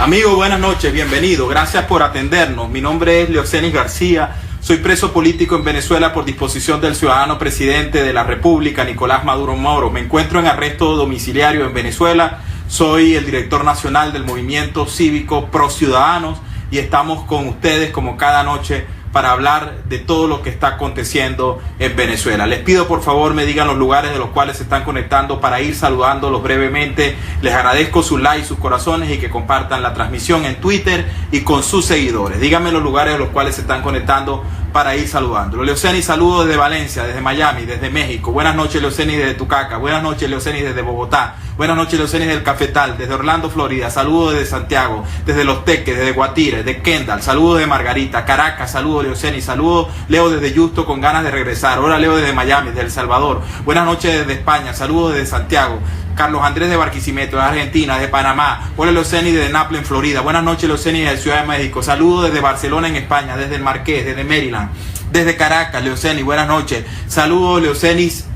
Amigo, buenas noches, bienvenido. Gracias por atendernos. Mi nombre es Leocenis García. Soy preso político en Venezuela por disposición del ciudadano presidente de la República, Nicolás Maduro Moro. Me encuentro en arresto domiciliario en Venezuela. Soy el director nacional del movimiento cívico Pro Ciudadanos y estamos con ustedes como cada noche para hablar de todo lo que está aconteciendo en Venezuela. Les pido por favor me digan los lugares de los cuales se están conectando para ir saludándolos brevemente. Les agradezco sus likes, sus corazones y que compartan la transmisión en Twitter y con sus seguidores. Díganme los lugares de los cuales se están conectando para ir saludándolos. Leocenis, saludos desde Valencia, desde Miami, desde México. Buenas noches, Leocenis, desde Tucaca. Buenas noches, Leocenis, desde Bogotá. Buenas noches, Leocenis, del Cafetal, desde Orlando, Florida. Saludos desde Santiago, desde Los Teques, desde Guatire, de Kendall. Saludos de Margarita, Caracas. Saludos, Leocenis. Saludos, Leo, desde Justo, con ganas de regresar. Hola, Leo, desde Miami, desde El Salvador. Buenas noches desde España. Saludos desde Santiago. Carlos Andrés de Barquisimeto, de Argentina, de Panamá. Hola, Leocenis, desde Naples, en Florida. Buenas noches, Leocenis, de Ciudad de México. Saludos desde Barcelona, en España, desde el Marqués, desde Maryland, desde Caracas, Leocenis. Buenas noches. Saludos, Leocenis,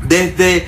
desde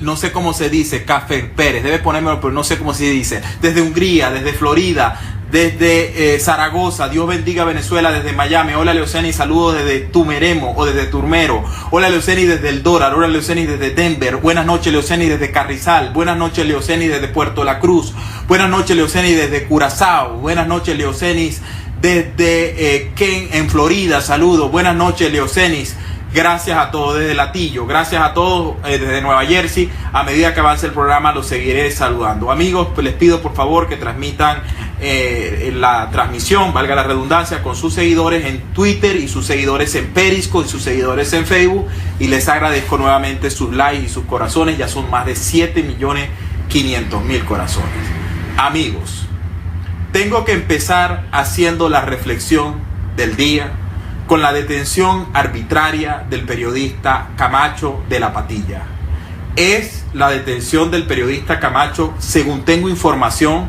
no sé cómo se dice, Café Pérez, debe ponérmelo, pero no sé cómo se dice. Desde Hungría, desde Florida, desde Zaragoza. Dios bendiga Venezuela, desde Miami. Hola, Leocenis, saludos desde Tumeremo o desde Turmero. Hola, Leocenis, desde El Doral. Hola, Leocenis, desde Denver. Buenas noches, Leocenis, desde Carrizal. Buenas noches, Leocenis, desde Puerto La Cruz. Buenas noches, Leocenis, desde Curazao. Buenas noches, Leocenis, desde Ken en Florida. Saludos. Buenas noches, Leocenis. Gracias a todos desde Latillo, gracias a todos desde Nueva Jersey. A medida que avance el programa los seguiré saludando. Amigos, pues les pido por favor que transmitan la transmisión, valga la redundancia, con sus seguidores en Twitter y sus seguidores en Periscope y sus seguidores en Facebook. Y les agradezco nuevamente sus likes y sus corazones. Ya son más de 7.500.000 corazones. Amigos, tengo que empezar haciendo la reflexión del día con la detención arbitraria del periodista Camacho de la Patilla. Es la detención del periodista Camacho, según tengo información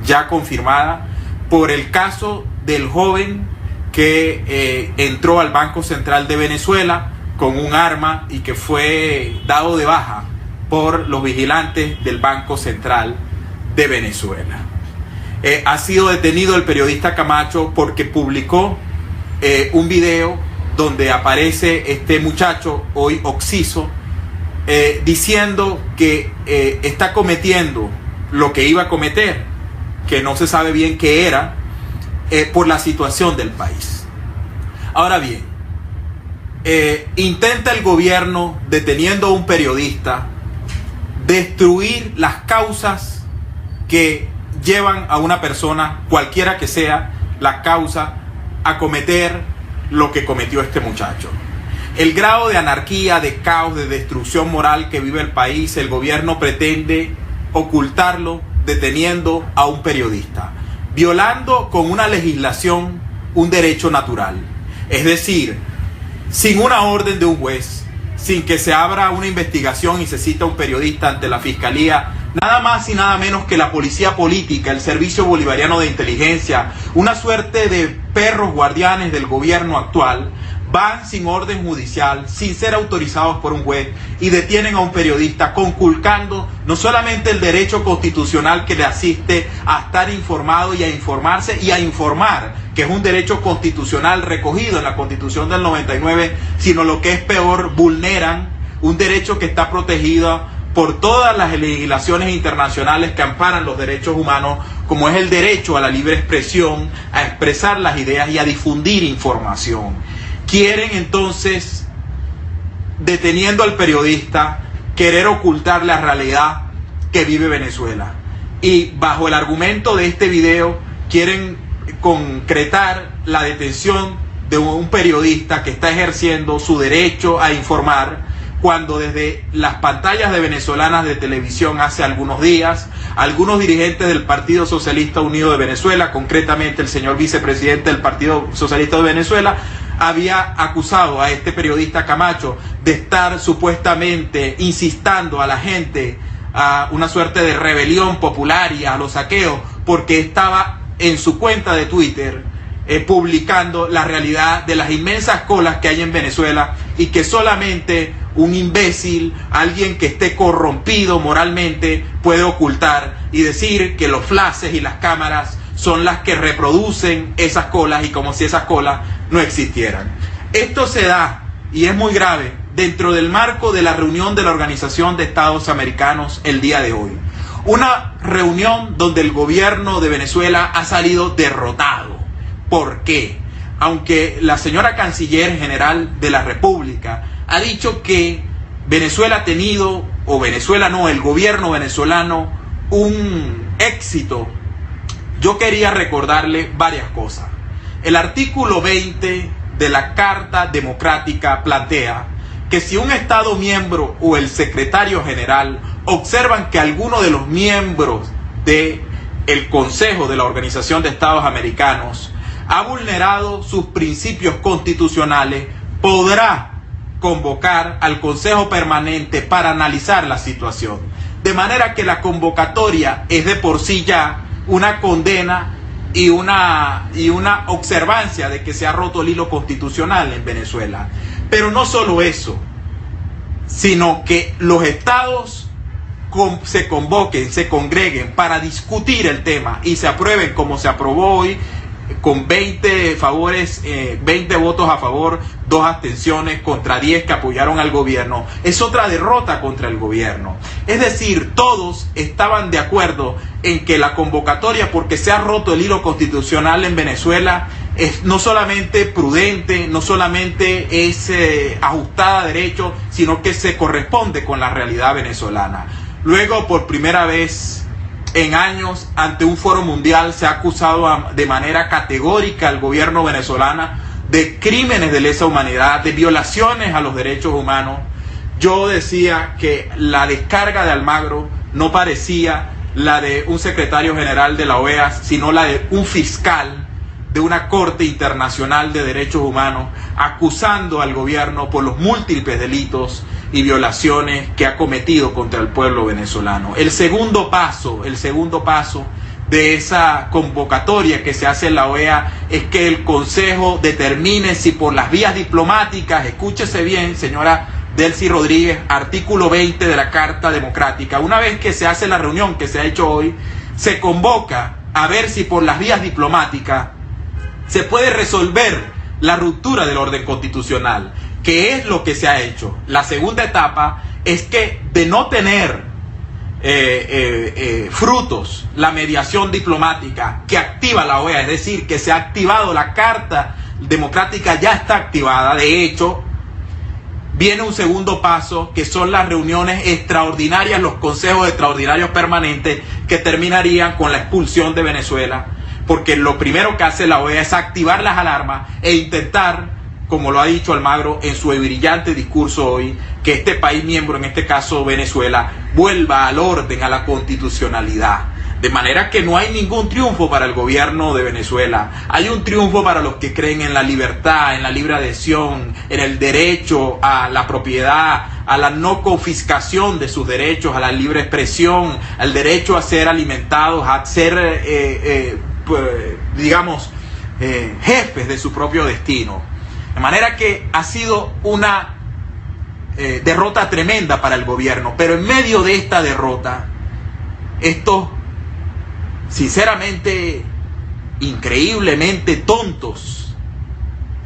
ya confirmada, por el caso del joven que entró al Banco Central de Venezuela con un arma y que fue dado de baja por los vigilantes del Banco Central de Venezuela. Ha sido detenido el periodista Camacho porque publicó un video donde aparece este muchacho, hoy occiso, diciendo que está cometiendo lo que iba a cometer, que no se sabe bien qué era, por la situación del país. Ahora bien, intenta el gobierno, deteniendo a un periodista, destruir las causas que llevan a una persona, cualquiera que sea la causa, a cometer lo que cometió este muchacho. El grado de anarquía, de caos, de destrucción moral que vive el país, el gobierno pretende ocultarlo deteniendo a un periodista, violando con una legislación un derecho natural. Es decir, sin una orden de un juez, sin que se abra una investigación y se cita a un periodista ante la fiscalía, nada más y nada menos que la policía política, el Servicio Bolivariano de Inteligencia, una suerte de perros guardianes del gobierno actual, van sin orden judicial, sin ser autorizados por un juez, y detienen a un periodista, conculcando no solamente el derecho constitucional que le asiste a estar informado y a informarse y a informar, que es un derecho constitucional recogido en la Constitución del 99, sino lo que es peor, vulneran un derecho que está protegido por todas las legislaciones internacionales que amparan los derechos humanos, como es el derecho a la libre expresión, a expresar las ideas y a difundir información. Quieren entonces, deteniendo al periodista, querer ocultar la realidad que vive Venezuela. Y bajo el argumento de este video, quieren concretar la detención de un periodista que está ejerciendo su derecho a informar, cuando desde las pantallas de venezolanas de televisión hace algunos días, algunos dirigentes del Partido Socialista Unido de Venezuela, concretamente el señor vicepresidente del Partido Socialista de Venezuela, había acusado a este periodista Camacho de estar supuestamente instando a la gente a una suerte de rebelión popular y a los saqueos, porque estaba en su cuenta de Twitter publicando la realidad de las inmensas colas que hay en Venezuela y que solamente un imbécil, alguien que esté corrompido moralmente, puede ocultar y decir que los flashes y las cámaras son las que reproducen esas colas y como si esas colas no existieran. Esto se da, y es muy grave, dentro del marco de la reunión de la Organización de Estados Americanos el día de hoy. Una reunión donde el gobierno de Venezuela ha salido derrotado. ¿Por qué? Aunque la señora Canciller General de la República ha dicho que Venezuela ha tenido, o Venezuela no, el gobierno venezolano, un éxito, yo quería recordarle varias cosas. El artículo 20 de la Carta Democrática plantea que si un Estado miembro o el secretario general observan que alguno de los miembros del Consejo de la Organización de Estados Americanos ha vulnerado sus principios constitucionales, podrá convocar al Consejo Permanente para analizar la situación. De manera que la convocatoria es de por sí ya una condena y una observancia de que se ha roto el hilo constitucional en Venezuela. Pero no solo eso, sino que los estados se convoquen, se congreguen para discutir el tema y se aprueben como se aprobó hoy, con 20 votos a favor, 2 abstenciones contra 10 que apoyaron al gobierno. Es otra derrota contra el gobierno. Es decir, todos estaban de acuerdo en que la convocatoria, porque se ha roto el hilo constitucional en Venezuela, es no solamente prudente, no solamente es ajustada a derecho, sino que se corresponde con la realidad venezolana. Luego, por primera vez en años, ante un foro mundial, se ha acusado de manera categórica al gobierno venezolano de crímenes de lesa humanidad, de violaciones a los derechos humanos. Yo decía que la descarga de Almagro no parecía la de un secretario general de la OEA, sino la de un fiscal de una Corte Internacional de Derechos Humanos, acusando al gobierno por los múltiples delitos y violaciones que ha cometido contra el pueblo venezolano. El segundo paso de esa convocatoria que se hace en la OEA es que el Consejo determine si por las vías diplomáticas, escúchese bien, señora Delcy Rodríguez, artículo 20 de la Carta Democrática, una vez que se hace la reunión que se ha hecho hoy, se convoca a ver si por las vías diplomáticas se puede resolver la ruptura del orden constitucional, que es lo que se ha hecho. La segunda etapa es que de no tener frutos la mediación diplomática que activa la OEA, es decir, que se ha activado la Carta Democrática, ya está activada, de hecho, viene un segundo paso, que son las reuniones extraordinarias, los consejos extraordinarios permanentes, que terminarían con la expulsión de Venezuela, porque lo primero que hace la OEA es activar las alarmas e intentar, como lo ha dicho Almagro en su brillante discurso hoy, que este país miembro, en este caso Venezuela, vuelva al orden, a la constitucionalidad. De manera que no hay ningún triunfo para el gobierno de Venezuela. Hay un triunfo para los que creen en la libertad, en la libre adhesión, en el derecho a la propiedad, a la no confiscación de sus derechos, a la libre expresión, al derecho a ser alimentados, a ser, jefes de su propio destino. De manera que ha sido una derrota tremenda para el gobierno. Pero en medio de esta derrota, estos sinceramente, increíblemente tontos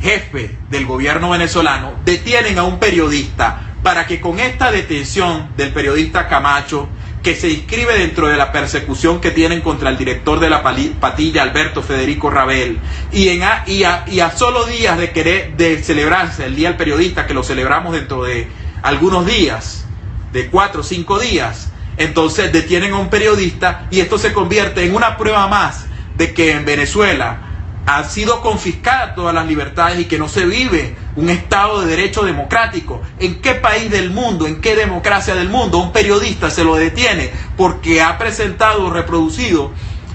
jefes del gobierno venezolano detienen a un periodista para que con esta detención del periodista Camacho, que se inscribe dentro de la persecución que tienen contra el director de la Patilla, Alberto Federico Rabel, y a solo días de celebrarse el Día del Periodista, que lo celebramos dentro de algunos días, de 4 o 5 días, entonces detienen a un periodista y esto se convierte en una prueba más de que en Venezuela han sido confiscadas todas las libertades y que no se vive un Estado de Derecho democrático. ¿En qué país del mundo, en qué democracia del mundo un periodista se lo detiene porque ha presentado o reproducido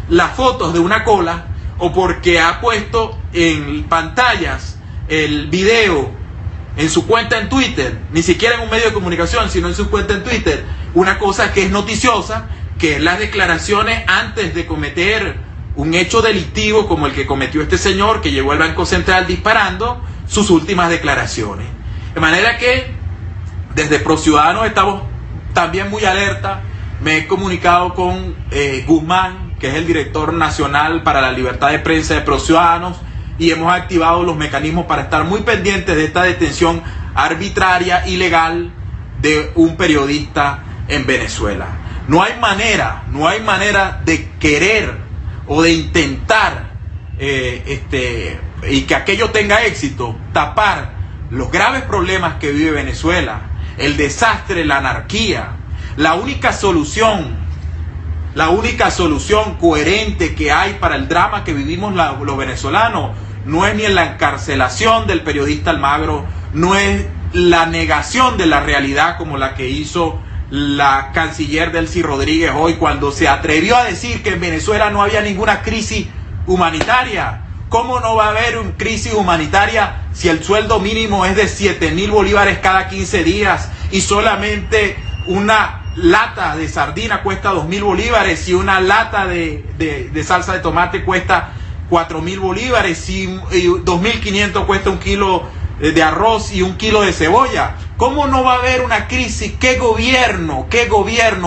las fotos de una cola, o porque ha puesto en pantallas el video en su cuenta en Twitter, ni siquiera en un medio de comunicación, sino en su cuenta en Twitter, una cosa que es noticiosa, que es las declaraciones antes de cometer un hecho delictivo como el que cometió este señor que llegó al Banco Central disparando, sus últimas declaraciones? De manera que Desde ProCiudadanos estamos también muy alerta. Me he comunicado con Guzmán, que es el director nacional para la libertad de prensa de ProCiudadanos, y hemos activado los mecanismos para estar muy pendientes de esta detención arbitraria, ilegal de un periodista en Venezuela. No hay manera de querer o de intentar y que aquello tenga éxito, tapar los graves problemas que vive Venezuela, el desastre, la anarquía. La única solución coherente que hay para el drama que vivimos los venezolanos no es ni en la encarcelación del periodista Almagro, no es la negación de la realidad como la que hizo la canciller Delcy Rodríguez hoy, cuando se atrevió a decir que en Venezuela no había ninguna crisis humanitaria. ¿Cómo no va a haber una crisis humanitaria si el sueldo mínimo es de 7.000 bolívares cada 15 días y solamente una lata de sardina cuesta 2.000 bolívares y una lata de salsa de tomate cuesta 4.000 bolívares y 2.500 cuesta un kilo de arroz y un kilo de cebolla? ¿Cómo no va a haber una crisis? ¿Qué gobierno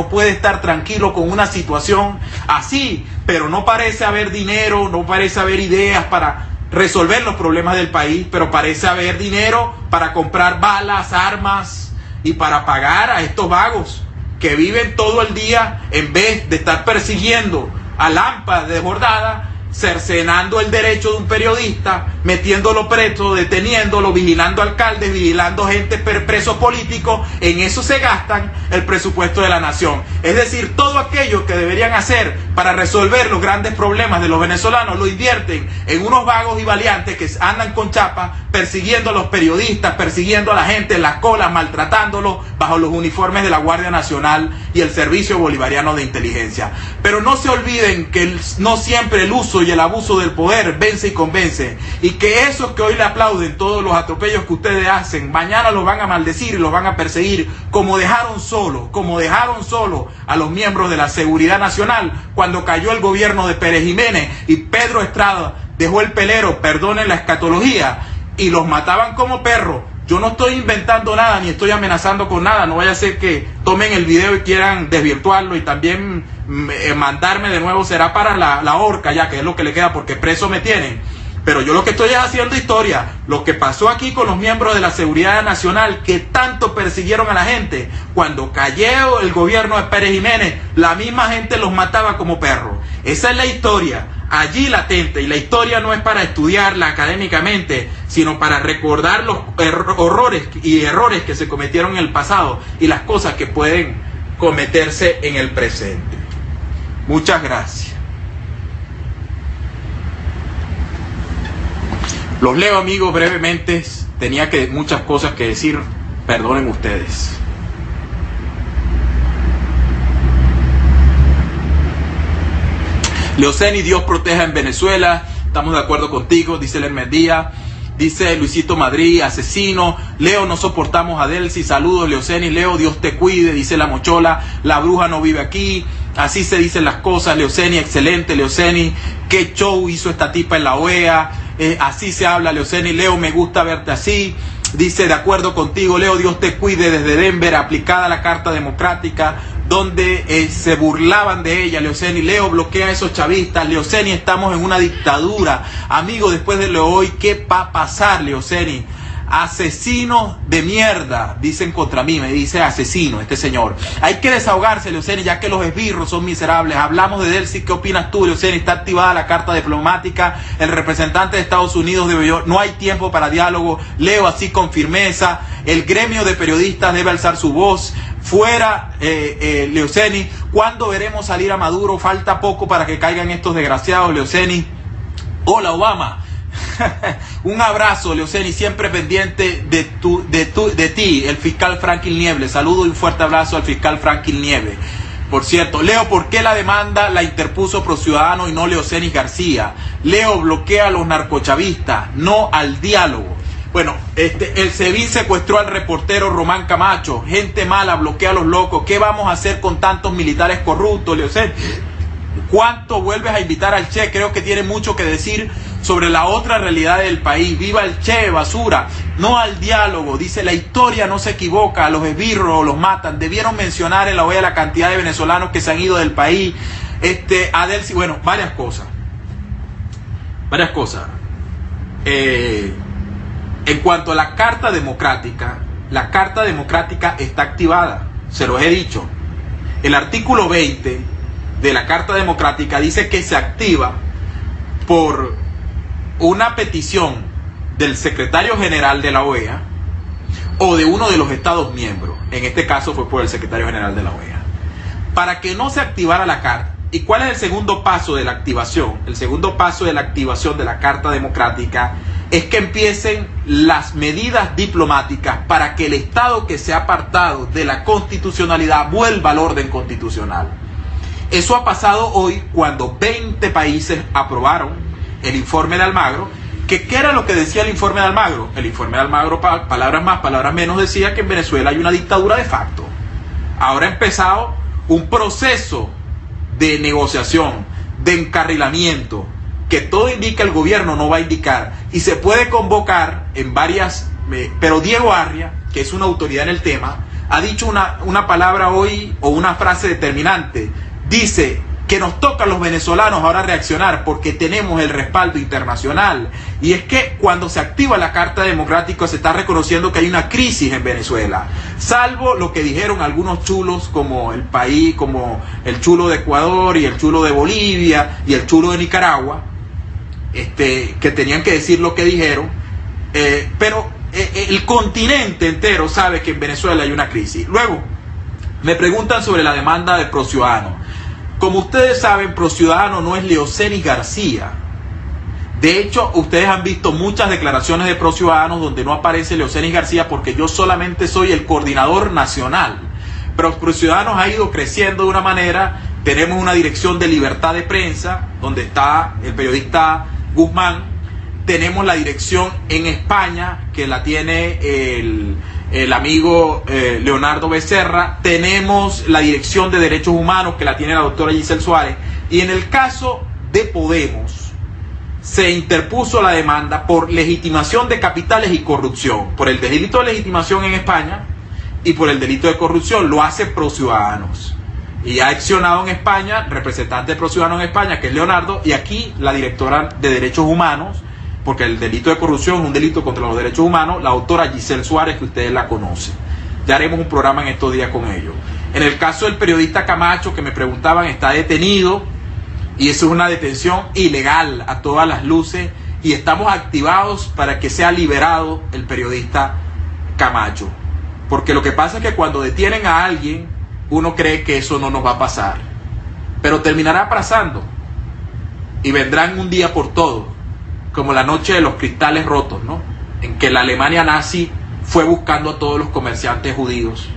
puede estar tranquilo con una situación así? Pero no parece haber dinero, no parece haber ideas para resolver los problemas del país, pero parece haber dinero para comprar balas, armas y para pagar a estos vagos que viven todo el día, en vez de estar persiguiendo a Lampa desbordada, cercenando el derecho de un periodista, metiéndolo preso, deteniéndolo, vigilando alcaldes, vigilando gente, presos políticos. En eso se gastan el presupuesto de la nación. Es decir, todo aquello que deberían hacer para resolver los grandes problemas de los venezolanos lo invierten en unos vagos y valiantes que andan con chapas persiguiendo a los periodistas, persiguiendo a la gente en las colas, maltratándolos bajo los uniformes de la Guardia Nacional y el Servicio Bolivariano de Inteligencia. Pero no se olviden que no siempre el uso y el abuso del poder vence y convence, y que esos que hoy le aplauden todos los atropellos que ustedes hacen, mañana los van a maldecir y los van a perseguir, como dejaron solo a los miembros de la Seguridad Nacional cuando cayó el gobierno de Pérez Jiménez y Pedro Estrada dejó el pelero, perdonen la escatología, y los mataban como perros. Yo no estoy inventando nada ni estoy amenazando con nada. No vaya a ser que tomen el video y quieran desvirtuarlo y también mandarme de nuevo. Será para la horca ya, que es lo que le queda, porque preso me tienen. Pero yo lo que estoy es haciendo historia. Lo que pasó aquí con los miembros de la Seguridad Nacional, que tanto persiguieron a la gente, cuando cayó el gobierno de Pérez Jiménez, la misma gente los mataba como perros. Esa es la historia allí latente, y la historia no es para estudiarla académicamente, sino para recordar los horrores y errores que se cometieron en el pasado y las cosas que pueden cometerse en el presente. Muchas gracias. Los leo, amigos, brevemente. Tenía muchas cosas que decir, perdonen ustedes. Leoceni, Dios proteja en Venezuela. Estamos de acuerdo contigo, dice Lermer Díaz. Dice Luisito Madrid, asesino. Leo, no soportamos a Delcy. Saludos, Leoceni. Leo, Dios te cuide, dice La Mochola. La bruja no vive aquí. Así se dicen las cosas. Leoceni, excelente, Leoceni. Qué show hizo esta tipa en la OEA. Así se habla, Leoceni. Leo, me gusta verte así. Dice, de acuerdo contigo, Leo, Dios te cuide, desde Denver, aplicada la Carta Democrática, donde se burlaban de ella. Leoceni, Leo, bloquea a esos chavistas. Leoceni, estamos en una dictadura. Amigo, después de lo hoy, ¿qué va a pasar, Leoceni? Asesinos de mierda, dicen contra mí, me dice asesino este señor. Hay que desahogarse, Leoceni, ya que los esbirros son miserables. Hablamos de Delcy, ¿qué opinas tú, Leoceni? Está activada la carta diplomática, el representante de Estados Unidos debió, no hay tiempo para diálogo. Leo, así con firmeza, el gremio de periodistas debe alzar su voz. Fuera, Leoceni. ¿Cuándo veremos salir a Maduro? Falta poco para que caigan estos desgraciados, Leoceni. Hola, Obama. Un abrazo, Leoceni, siempre pendiente de ti, el fiscal Franklin Nieves. Saludo y un fuerte abrazo al fiscal Franklin Nieves. Por cierto, Leo, ¿por qué la demanda la interpuso ProCiudadanos y no Leoceni García? Leo, bloquea a los narcochavistas, no al diálogo. Bueno, el SEBIN secuestró al reportero Román Camacho. Gente mala, bloquea a los locos. ¿Qué vamos a hacer con tantos militares corruptos, Leoceni? ¿Cuánto vuelves a invitar al Che? Creo que tiene mucho que decir sobre la otra realidad del país. Viva el Che, basura, no al diálogo. Dice, la historia no se equivoca, a los esbirros los matan. Debieron mencionar en la OEA la cantidad de venezolanos que se han ido del país. Adelcy, bueno, varias cosas. En cuanto a la Carta Democrática está activada, se los he dicho. El artículo 20 de la Carta Democrática dice que se activa por una petición del secretario general de la OEA o de uno de los estados miembros. En este caso fue por el secretario general de la OEA. Para que no se activara la carta. ¿Y cuál es el segundo paso de la activación? El segundo paso de la activación de la Carta Democrática es que empiecen las medidas diplomáticas para que el Estado que se ha apartado de la constitucionalidad vuelva al orden constitucional. Eso ha pasado hoy cuando 20 países aprobaron el informe de Almagro. ¿Qué era lo que decía el informe de Almagro? El informe de Almagro, palabras más, palabras menos, decía que en Venezuela hay una dictadura de facto. Ahora ha empezado un proceso de negociación, de encarrilamiento, que todo indica el gobierno no va a indicar, y se puede convocar en varias, pero Diego Arria, que es una autoridad en el tema, ha dicho una palabra hoy, o una frase determinante. Dice que nos toca a los venezolanos ahora reaccionar porque tenemos el respaldo internacional. Y es que cuando se activa la Carta Democrática se está reconociendo que hay una crisis en Venezuela. Salvo lo que dijeron algunos chulos como el país, como el chulo de Ecuador y el chulo de Bolivia y el chulo de Nicaragua, que tenían que decir lo que dijeron. Pero el continente entero sabe que en Venezuela hay una crisis. Luego, me preguntan sobre la demanda de ProCiudadanos. Como ustedes saben, ProCiudadanos no es Leocenis García. De hecho, ustedes han visto muchas declaraciones de ProCiudadanos donde no aparece Leocenis García porque yo solamente soy el coordinador nacional. Pero ProCiudadanos ha ido creciendo de una manera. Tenemos una dirección de libertad de prensa donde está el periodista Guzmán. Tenemos la dirección en España que la tiene el amigo Leonardo Becerra. Tenemos la dirección de derechos humanos que la tiene la doctora Giselle Suárez. Y en el caso de Podemos se interpuso la demanda por legitimación de capitales y corrupción, por el delito de legitimación en España y por el delito de corrupción. Lo hace ProCiudadanos y ha accionado en España, representante de ProCiudadanos en España, que es Leonardo, y aquí la directora de derechos humanos, porque el delito de corrupción es un delito contra los derechos humanos, la doctora Giselle Suárez, que ustedes la conocen. Ya haremos un programa en estos días con ellos. En el caso del periodista Camacho, que me preguntaban, está detenido, y eso es una detención ilegal a todas las luces, y estamos activados para que sea liberado el periodista Camacho. Porque lo que pasa es que cuando detienen a alguien, uno cree que eso no nos va a pasar. Pero terminará pasando, y vendrán un día por todo. Como la noche de los cristales rotos, ¿no? En que la Alemania nazi fue buscando a todos los comerciantes judíos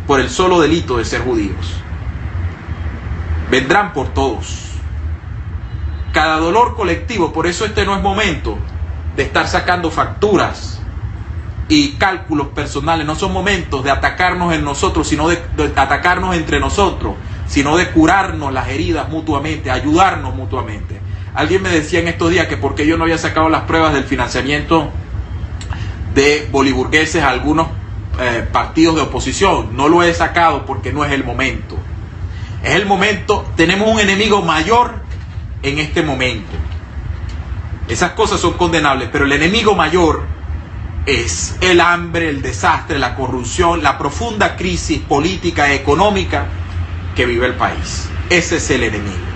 por el solo delito de ser judíos. Vendrán por todos. Cada dolor colectivo, por eso este no es momento de estar sacando facturas y cálculos personales, no son momentos de atacarnos en nosotros, sino de atacarnos entre nosotros, sino de curarnos las heridas mutuamente, ayudarnos mutuamente. Alguien me decía en estos días que por qué yo no había sacado las pruebas del financiamiento de boliburgueses a algunos partidos de oposición. No lo he sacado porque no es el momento. Es el momento, tenemos un enemigo mayor en este momento. Esas cosas son condenables, pero el enemigo mayor es el hambre, el desastre, la corrupción, la profunda crisis política e económica que vive el país. Ese es el enemigo.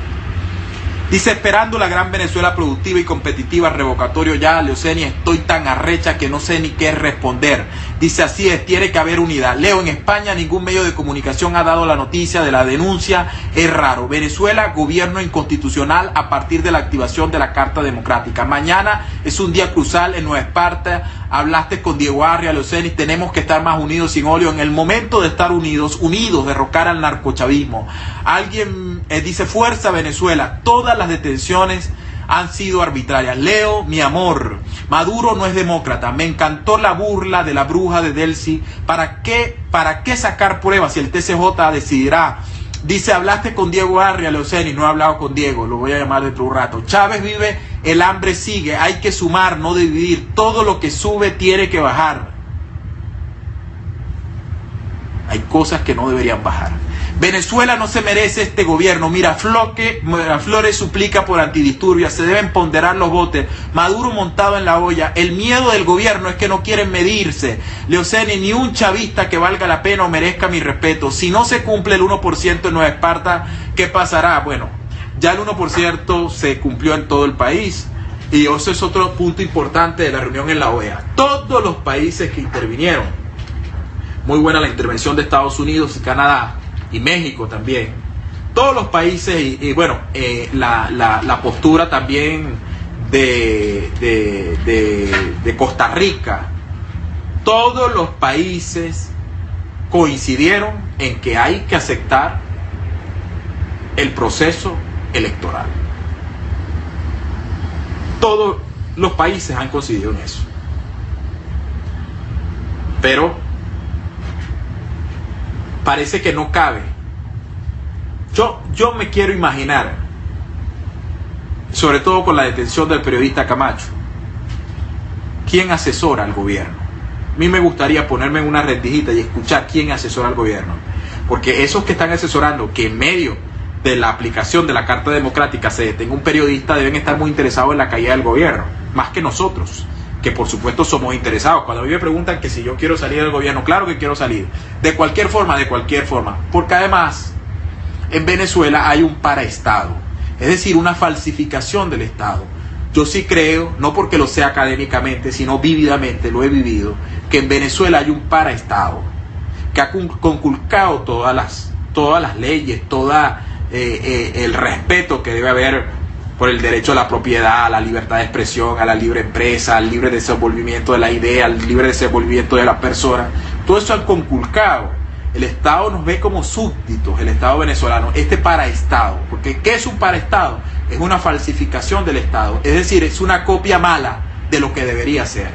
Dice, esperando la gran Venezuela productiva y competitiva, revocatorio ya, Leocenis, estoy tan arrecha que no sé ni qué responder. Dice, así es, tiene que haber unidad. Leo, en España ningún medio de comunicación ha dado la noticia de la denuncia, es raro. Venezuela, gobierno inconstitucional a partir de la activación de la Carta Democrática. Mañana es un día crucial en Nueva Esparta. Hablaste con Diego Arria, Leocenis, tenemos que estar más unidos sin óleo. En el momento de estar unidos, derrocar al narcochavismo. Alguien dice, fuerza Venezuela, todas las detenciones han sido arbitrarias. Leo, mi amor, Maduro no es demócrata. Me encantó la burla de la bruja de Delcy. ¿Para qué sacar pruebas si el TCJ decidirá? Dice, hablaste con Diego Arria, Leocenis, no he hablado con Diego, lo voy a llamar dentro de un rato. Chávez vive el hambre sigue. Hay que sumar, no dividir. Todo lo que sube tiene que bajar. Hay cosas que no deberían bajar. Venezuela no se merece este gobierno. Miraflores suplica por antidisturbios. Se deben ponderar los votos. Maduro montado en la olla. El miedo del gobierno es que no quieren medirse. Leoceni, ni un chavista que valga la pena o merezca mi respeto. Si no se cumple el 1% en Nueva Esparta, ¿qué pasará? Bueno, ya el 1% se cumplió en todo el país. Y eso es otro punto importante de la reunión en la OEA. Todos los países que intervinieron. Muy buena la intervención de Estados Unidos y Canadá. Y México también, todos los países y bueno, la postura también de Costa Rica, todos los países coincidieron en que hay que aceptar el proceso electoral. Todos los países han coincidido en eso. Pero parece que no cabe. Yo me quiero imaginar, sobre todo con la detención del periodista Camacho, quién asesora al gobierno. A mí me gustaría ponerme en una rendijita y escuchar quién asesora al gobierno. Porque esos que están asesorando que en medio de la aplicación de la Carta Democrática se detenga un periodista deben estar muy interesados en la caída del gobierno, más que nosotros, que por supuesto somos interesados. Cuando a mí me preguntan que si yo quiero salir del gobierno, claro que quiero salir, de cualquier forma, porque además en Venezuela hay un paraestado, es decir, una falsificación del Estado. Yo sí creo, no porque lo sea académicamente, sino vívidamente, lo he vivido, que en Venezuela hay un paraestado que ha conculcado todas las leyes, el respeto que debe haber por el derecho a la propiedad, a la libertad de expresión, a la libre empresa, al libre desenvolvimiento de la idea, al libre desenvolvimiento de la persona. Todo eso han conculcado. El Estado nos ve como súbditos, el Estado venezolano, este paraestado. Porque ¿qué es un paraestado? Es una falsificación del Estado. Es decir, es una copia mala de lo que debería ser.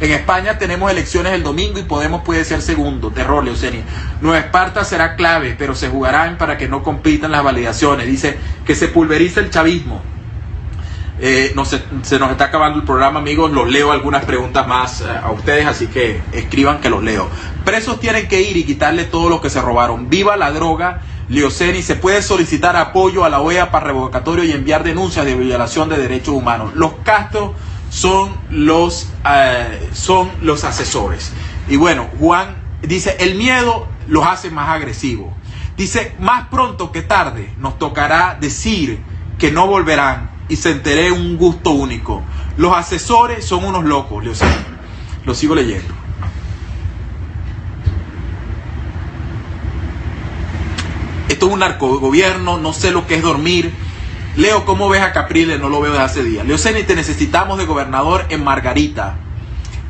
En España tenemos elecciones el domingo y Podemos puede ser segundo. Terror, Leoceni. Nueva Esparta será clave, pero se jugarán para que no compitan las validaciones. Dice que se pulveriza el chavismo. Se nos está acabando el programa, amigos. Los leo algunas preguntas más a ustedes, así que escriban que los leo. Presos tienen que ir y quitarle todo lo que se robaron. Viva la droga, Leoceni. Se puede solicitar apoyo a la OEA para revocatorio y enviar denuncias de violación de derechos humanos. Los Castro son los asesores. Y bueno, Juan dice, el miedo los hace más agresivos. Dice, más pronto que tarde nos tocará decir que no volverán y sentiré un gusto único. Los asesores son unos locos, lo sigo leyendo. Esto es un narcogobierno, no sé lo que es dormir. Leo, ¿cómo ves a Capriles? No lo veo desde hace días. Leoceni, te necesitamos de gobernador en Margarita.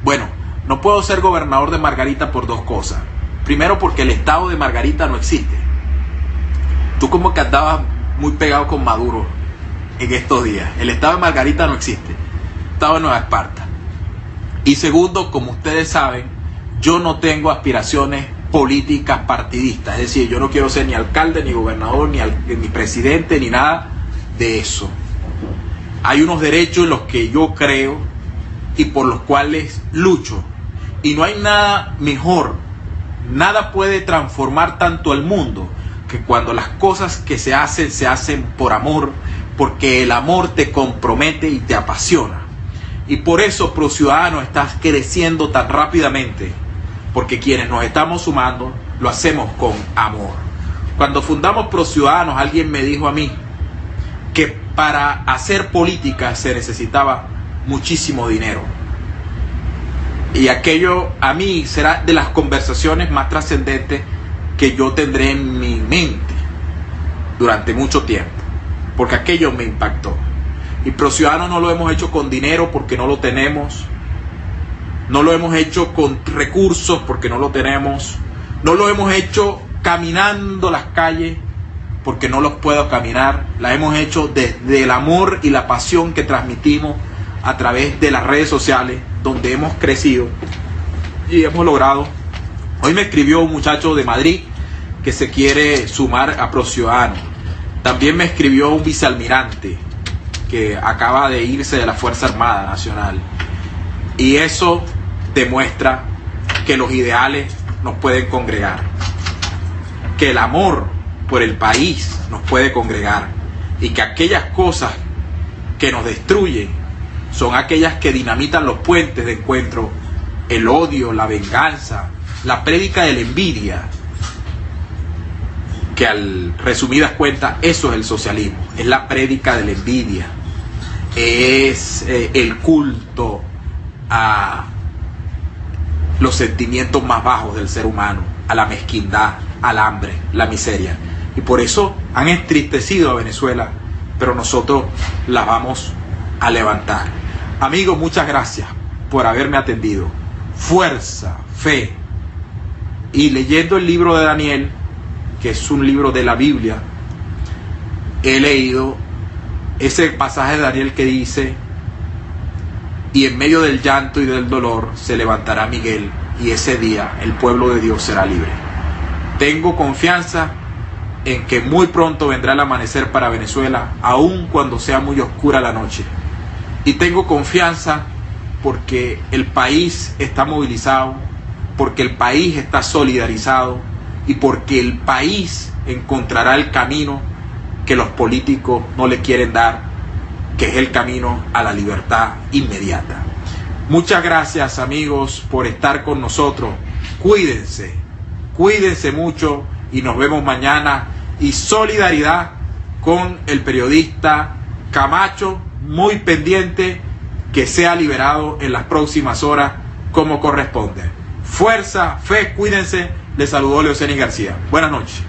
Bueno, no puedo ser gobernador de Margarita por dos cosas. Primero, porque el estado de Margarita no existe. Tú como que andabas muy pegado con Maduro en estos días. El estado de Margarita no existe. El estado de Nueva Esparta. Y segundo, como ustedes saben, yo no tengo aspiraciones políticas partidistas. Es decir, yo no quiero ser ni alcalde, ni gobernador, ni presidente, ni nada de eso. Hay unos derechos en los que yo creo y por los cuales lucho, y no hay nada mejor, nada puede transformar tanto al mundo que cuando las cosas que se hacen por amor, porque el amor te compromete y te apasiona. Y por eso ProCiudadanos está creciendo tan rápidamente, porque quienes nos estamos sumando lo hacemos con amor. Cuando fundamos ProCiudadanos, alguien me dijo a mí que para hacer política se necesitaba muchísimo dinero. Y aquello a mí será de las conversaciones más trascendentes que yo tendré en mi mente durante mucho tiempo, porque aquello me impactó. Y ProCiudadanos no lo hemos hecho con dinero porque no lo tenemos, no lo hemos hecho con recursos porque no lo tenemos, no lo hemos hecho caminando las calles porque no los puedo caminar. La hemos hecho desde el amor y la pasión que transmitimos a través de las redes sociales, donde hemos crecido y hemos logrado. Hoy me escribió un muchacho de Madrid que se quiere sumar a ProCiudadanos. También me escribió un vicealmirante que acaba de irse de la Fuerza Armada Nacional. Y eso demuestra que los ideales nos pueden congregar, que el amor por el país nos puede congregar, y que aquellas cosas que nos destruyen son aquellas que dinamitan los puentes de encuentro, el odio, la venganza, la prédica de la envidia, que al resumidas cuentas eso es el socialismo, es la prédica de la envidia, es el culto a los sentimientos más bajos del ser humano, a la mezquindad, al hambre, la miseria. Y por eso han entristecido a Venezuela, pero nosotros la vamos a levantar. Amigos, muchas gracias por haberme atendido. Fuerza, fe. Y leyendo el libro de Daniel, que es un libro de la Biblia, he leído ese pasaje de Daniel que dice: y en medio del llanto y del dolor se levantará Miguel, y ese día el pueblo de Dios será libre. Tengo confianza en que muy pronto vendrá el amanecer para Venezuela, aun cuando sea muy oscura la noche. Y tengo confianza porque el país está movilizado, porque el país está solidarizado y porque el país encontrará el camino que los políticos no le quieren dar, que es el camino a la libertad inmediata. Muchas gracias, amigos, por estar con nosotros. Cuídense, cuídense mucho y nos vemos mañana. Y solidaridad con el periodista Camacho, muy pendiente que sea liberado en las próximas horas como corresponde. Fuerza, fe, cuídense. Les saludó Leocenis García. Buenas noches.